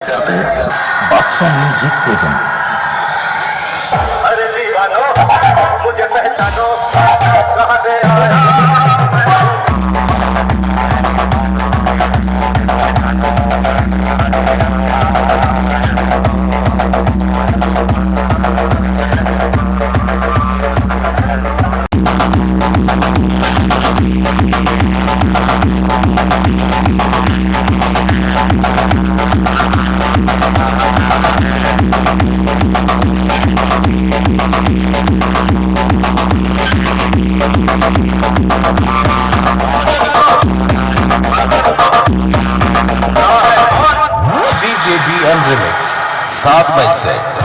बादशाह music present. अरे दीवानो मुझे पहचानो, कहाँ से आया DJ BM Remix 7 मई से